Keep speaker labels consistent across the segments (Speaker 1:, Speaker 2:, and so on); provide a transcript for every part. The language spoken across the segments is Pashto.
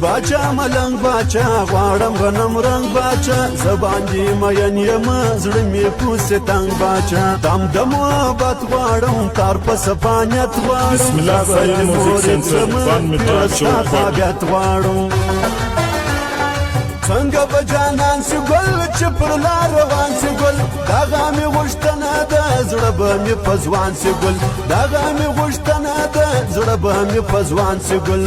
Speaker 1: باچا ملنګ باچا غواړم غنم رنگ باچا زبان دی مین یم زړه می پوسه تنگ باچا دم د محبت غواړم تار په سپانیت غواړم
Speaker 2: بسم الله سعید موزیک سنټر فن میټا
Speaker 1: چوکاټ غواړم څنګه بجانان سی ګل چې پر لار روان سی ګل دغه می غشتنه ده زړه به می پزوان سی ګل دغه می غشتنه ده زړه به می پزوان سی ګل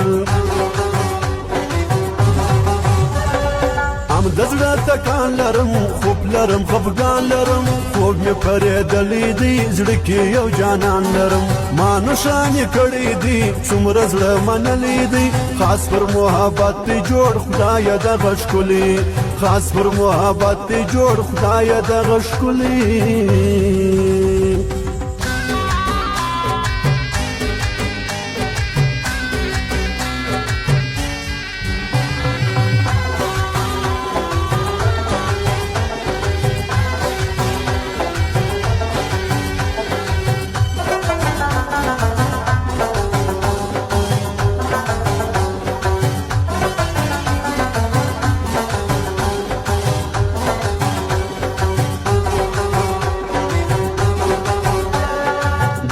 Speaker 1: ام د زړه تکان لرم خوب لرم خفګان لرم خوب می پرېدلی دی زړه کې یو جانان لرم ما نشانې کړی دی څومره زړه منلی دی خاص پر محبت دی جوړ خدایه دغه ښکلي خاص پر محبت دی جوړ خدایه دغه ښکلي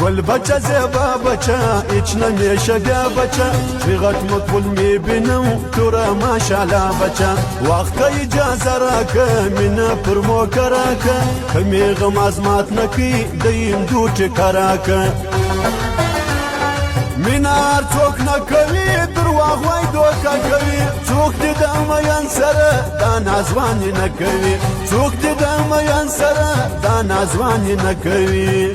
Speaker 1: گل بچه زیبا بچه ایچ نمیشه بیا بچه چی غٹ مقبول میبینم تو را ماشاءالله بچه وقت اجازه راکه مینه پر موکه راکه کمی غم ازمات نکی دیم دو ټکه راکه مینه هر څوک نه کوي درواغ وای دوکه کوي څوک دې د مین سره دا نازواني نه کوي څوک دې د مین سره دا نازواني نه کوي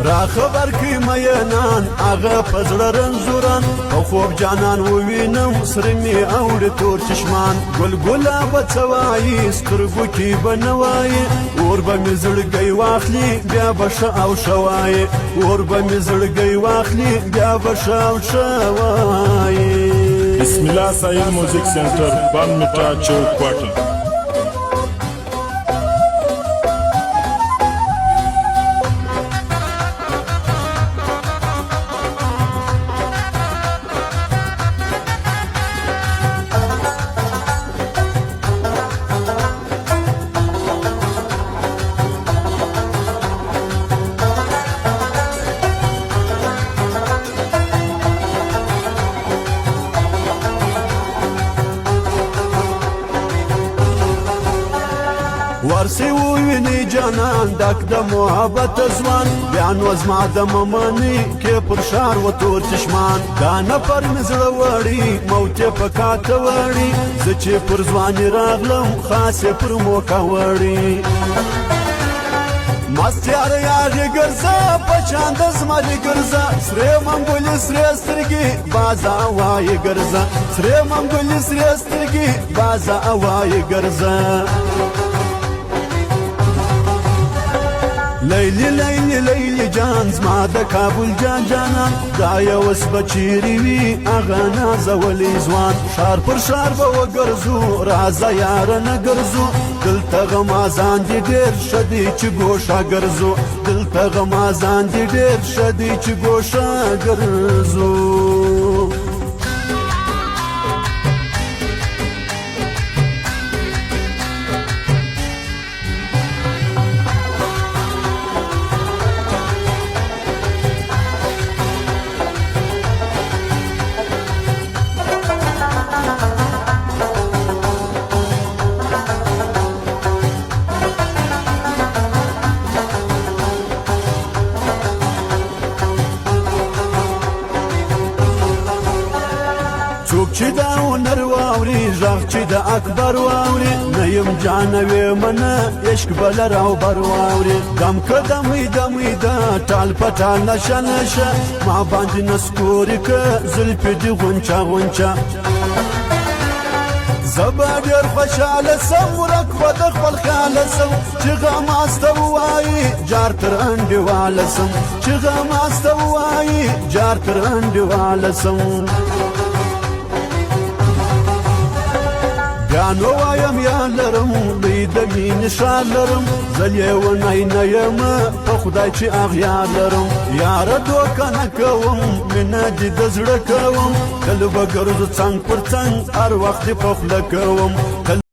Speaker 1: را خبر کی مینان آغا پزړه رنزوران او خوب جانان ووینم سره می اوړي تور چشمان ګل ګلاب څوایي سترګو کې بنوایي اور به می زړګي واخلي بیا بش او شوایي اور به می زړګي واخلي بیا بش او شوایي
Speaker 2: بسم الله سعید موزیک سنټر فن میټا چوکاټ
Speaker 1: ورسی وویني جانان دک د محبت ځوان بیا نو زما د ممنې کې پر شار و تور چشمان دا نفر مې زړه وړي موت یې په کاته وړي زه چې پر ځواني راغلم خاص یې پر موکه وړي مست یار یارې ګرځه په چاند زمري ګرځه سرې منګولې سرې سترګې بازه وایې ګرځه سرې منګولې سرې سترګې بازه وایې ګرځه لیلی لیلی لیلی جان زما د کابل جان جانان دا یو اوس به چیرې وي هغه نازولی ځوان ښار پر ښار به وګرځو راځه یاره نه ګرځو دلته غمازان دي ډېر ښه دي چې ګوښه ګرځو دلته غمازان دي ډېر ښه دي چې ګوښه ګرځو څوک چې دا هنر واوري غږ چې د اکبر واوري نه یم جانوي منه عشق به لر او بر واوري دم که دمې دمې ده ټال په ټال نشه نشه ما باندې نسکوري که زلفې دي غونچه غونچه زه به ډېر خوشحاله سم ورک به د خپل خیاله سم چې غماسته ووایي جار تر انډیواله سم چې غماسته ووایي جار تر انډیواله سم بیا نو وایم یا لرم دوی د مینې ښار لرم زه لیونی نه یم په خدای چې اغیار لرم یاره دوکه نه کوم مینه دې د زړه کوم کله به ګرځو څنګ پر څنګ هر وخت دې په خوله کوم